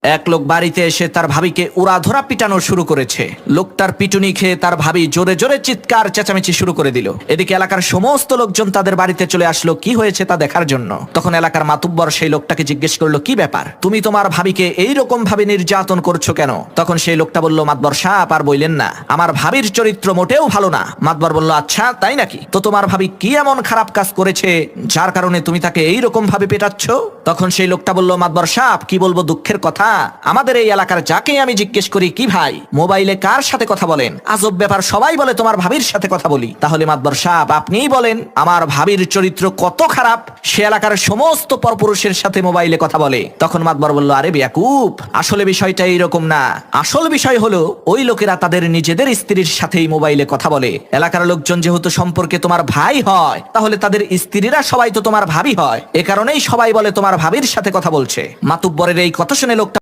এক লোক বাড়িতে এসে তার ভাবিকে উড়াধরা পিটানো শুরু করেছে। লোকটার পিটুনি খেয়ে তার ভাবি জোরে জোরে চিৎকার চেঁচামেচি শুরু করে দিল। এদিকে এলাকার সমস্ত লোকজন তাদের বাড়িতে চলে আসলো কি হয়েছে তা দেখার জন্য। তখন এলাকার মাতুব্বর সেই লোকটাকে জিজ্ঞেস করলো, কি ব্যাপার, তুমি তোমার ভাবিকে এইরকম ভাবে নির্যাতন করছো কেন? তখন সেই লোকটা বলল, মাতবর সাহেব আর বললেন না, আমার ভাবির চরিত্র মোটেও ভালো না। মাতবর বলল, আচ্ছা তাই নাকি? তো তোমার ভাবি কি এমন খারাপ কাজ করেছে যার কারণে তুমি তাকে এইরকম ভাবে পেটাচ্ছ? তখন সেই লোকটা বলল, মাতবর সাহেব কি বলবো দুঃখের কথা, আমাদের এই এলাকার যাকে আমি জিজ্ঞেস করি, কি ভাই মোবাইলে কার সাথে কথা বলেন, আজব ব্যাপার, সবাই বলে তোমার ভাবির সাথে কথা বলি। তাহলে মাতবর সাহেব আপনিই বলেন আমার ভাবির চরিত্র কত খারাপ, সে এলাকার সমস্ত পরপুরুষের সাথে মোবাইলে কথা বলে। তখন মাতবর বলল, আরে বেয়াকুব, আসলে বিষয়টা এইরকম না। আসল বিষয় হলো ওই লোকেরা তাদের নিজেদের স্ত্রীর সাথেই মোবাইলে কথা বলে। এলাকার লোকজন যেহেতু সম্পর্কে তোমার ভাই হয়, তাহলে তাদের স্ত্রীরা সবাই তো তোমার ভাবি হয়। এ কারণেই সবাই বলে তোমার ভাবির সাথে কথা বলছে। মাতুব্বরের এই কথা শুনে লোকটা